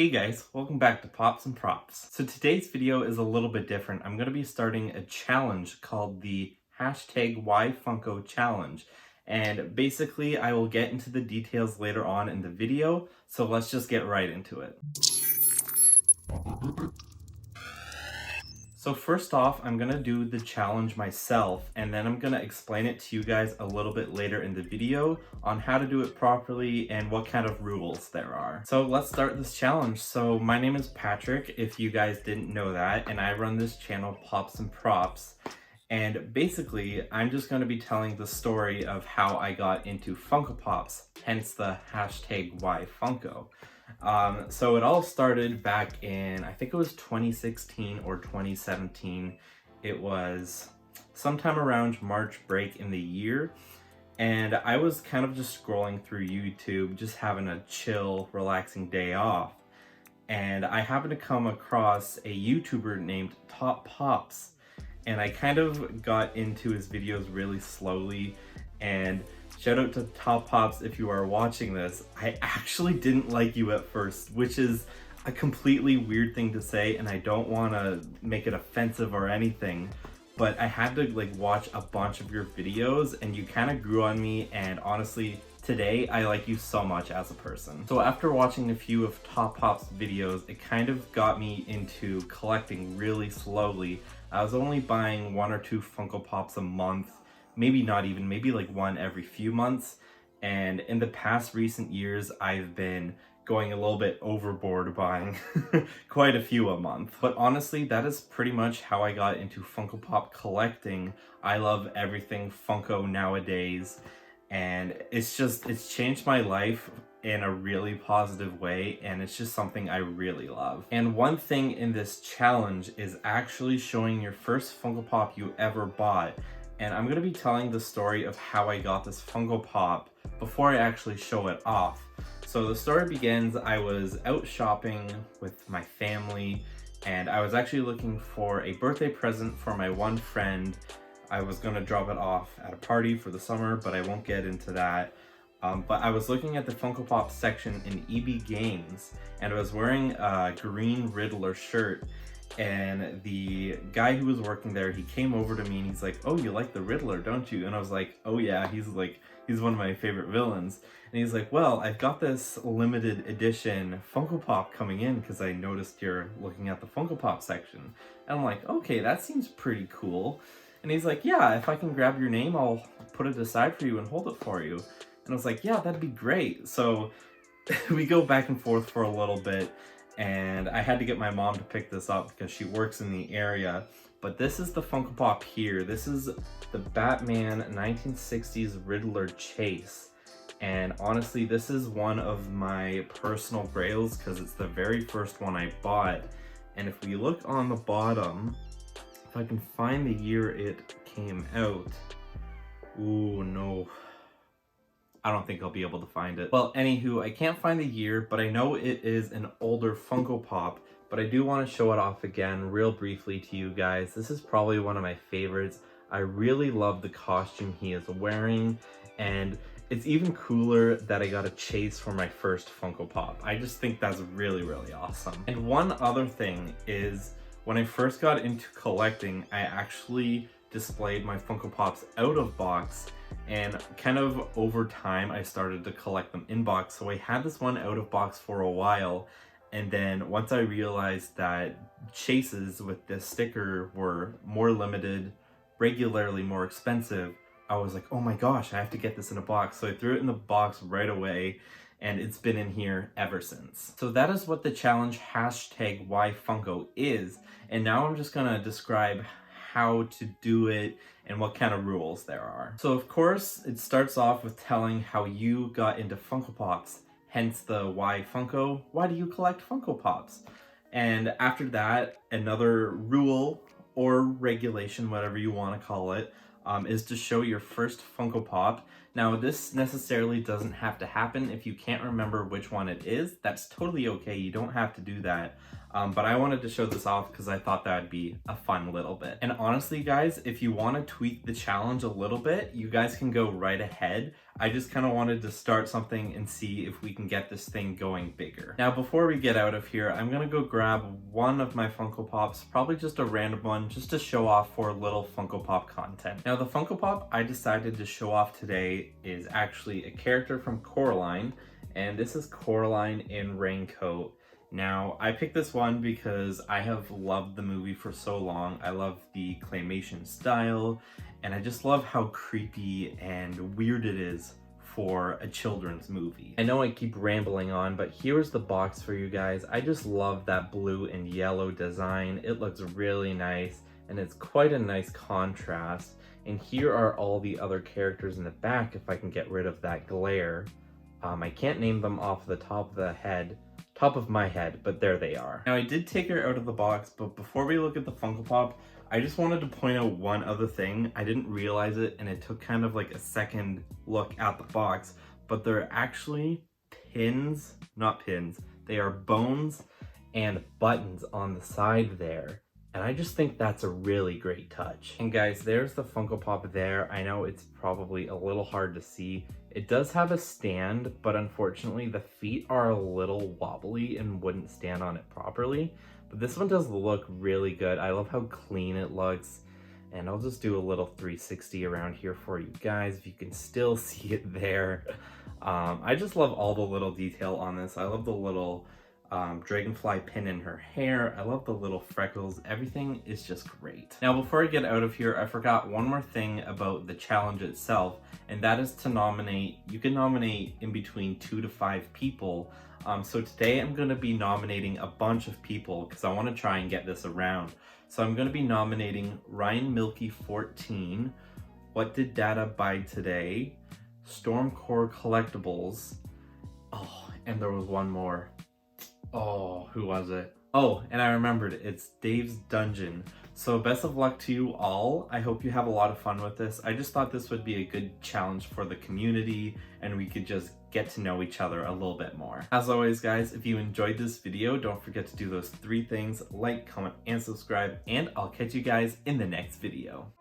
Hey guys, welcome back to Pops and Props. So today's video is a little bit different. I'm going to be starting a challenge called the hashtag Why Funko Challenge. And basically I will get into the details later on in the video, so let's just get right into it. So first off, I'm gonna do the challenge myself, and then I'm gonna explain it to you guys a little bit later in the video on how to do it properly and what kind of rules there are. So let's start this challenge. So my name is Patrick, if you guys didn't know that, and I run this channel Pops and Props. And basically, I'm just going to be telling the story of how I got into Funko Pops, hence the hashtag Why Funko. So it all started back in, I think it was 2016 or 2017. It was sometime around March break in the year. And I was kind of just scrolling through YouTube, just having a chill, relaxing day off. And I happened to come across a YouTuber named Top Pops. And I kind of got into his videos really slowly, and shout out to Top Pops if you are watching this. I actually didn't like you at first, which is a completely weird thing to say, and I don't want to make it offensive or anything, but I had to watch a bunch of your videos and you kind of grew on me, and honestly, today I like you so much as a person. So after watching a few of Top Pop's videos, it kind of got me into collecting really slowly. I was only buying 1 or 2 Funko Pops a month, maybe not even, maybe like one every few months. And in the past recent years, I've been going a little bit overboard buying quite a few a month. But honestly, that is pretty much how I got into Funko Pop collecting. I love everything Funko nowadays, and it's changed my life in a really positive way, and it's just something I really love. And one thing in this challenge is actually showing your first Funko Pop you ever bought. And I'm gonna be telling the story of how I got this Funko Pop before I actually show it off. So the story begins, I was out shopping with my family, and I was actually looking for a birthday present for my one friend. I was gonna drop it off at a party for the summer, but I won't get into that. But I was looking at the Funko Pop section in EB Games, and I was wearing a green Riddler shirt, and the guy who was working there, he came over to me and he's like, "Oh, you like the Riddler, don't you?" And I was like, "Oh yeah, he's one of my favorite villains." And he's like, "Well, I've got this limited edition Funko Pop coming in because I noticed you're looking at the Funko Pop section." And I'm like, "Okay, that seems pretty cool." And he's like, "Yeah, if I can grab your name, I'll put it aside for you and hold it for you." And I was like, "Yeah, that'd be great." So we go back and forth for a little bit, and I had to get my mom to pick this up because she works in the area. But this is the Funko Pop here. This is the Batman 1960s Riddler Chase. And honestly, this is one of my personal grails because it's the very first one I bought. And if we look on the bottom, if I can find the year it came out. Ooh, no. I don't think I'll be able to find it. Well, anywho, I can't find the year, but I know it is an older Funko Pop, but I do want to show it off again real briefly to you guys. This is probably one of my favorites. I really love the costume he is wearing, and it's even cooler that I got a Chase for my first Funko Pop. I just think that's really, really awesome. And one other thing is, when I first got into collecting, I actually displayed my Funko Pops out of box, and kind of over time I started to collect them in box. So I had this one out of box for a while, and then once I realized that chases with this sticker were more limited, regularly more expensive, I was like, "Oh my gosh, I have to get this in a box." So I threw it in the box right away, and it's been in here ever since. So that is what the challenge hashtag Why Funko is, and now I'm just gonna describe how to do it and what kind of rules there are. So of course, it starts off with telling how you got into Funko Pops, hence the Why Funko. Why do you collect Funko Pops? And after that, another rule or regulation, whatever you want to call it, is to show your first Funko Pop. Now, this necessarily doesn't have to happen. If you can't remember which one it is, that's totally okay. You don't have to do that. But I wanted to show this off because I thought that would be a fun little bit. And honestly, guys, if you want to tweak the challenge a little bit, you guys can go right ahead. I just kind of wanted to start something and see if we can get this thing going bigger. Now, before we get out of here, I'm gonna go grab one of my Funko Pops, probably just a random one, just to show off for little Funko Pop content. Now, the Funko Pop I decided to show off today is actually a character from Coraline, and this is Coraline in Raincoat. Now, I picked this one because I have loved the movie for so long. I love the claymation style, and I just love how creepy and weird it is for a children's movie. I know I keep rambling on, but here's the box for you guys. I just love that blue and yellow design. It looks really nice, and it's quite a nice contrast. And here are all the other characters in the back if I can get rid of that glare. I can't name them off the top of my head, but there they are. Now, I did take her out of the box, but before we look at the Funko Pop, I just wanted to point out one other thing. I didn't realize it, and it took kind of like a second look at the box, but they're actually pins, not pins, they are bones and buttons on the side there. And I just think that's a really great touch. And guys, there's the Funko Pop there. I know it's probably a little hard to see. It does have a stand, but unfortunately the feet are a little wobbly and wouldn't stand on it properly. But this one does look really good. I love how clean it looks. And I'll just do a little 360 around here for you guys, if you can still see it there. I just love all the little detail on this. I love the little dragonfly pin in her hair. I love the little freckles. Everything is just great. Now, before I get out of here, I forgot one more thing about the challenge itself, and that is to nominate. You can nominate in between 2 to 5 people. So today I'm going to be nominating a bunch of people because I want to try and get this around. So I'm going to be nominating Ryan Milky 14, What Did Data Buy Today, Stormcore Collectibles. Oh, and there was one more. Oh, who was it? Oh, and I remembered, it's Dave's Dungeon. So best of luck to you all. I hope you have a lot of fun with this. I just thought this would be a good challenge for the community, and we could just get to know each other a little bit more. As always, guys, if you enjoyed this video, don't forget to do those 3 things: like, comment, and subscribe, and I'll catch you guys in the next video.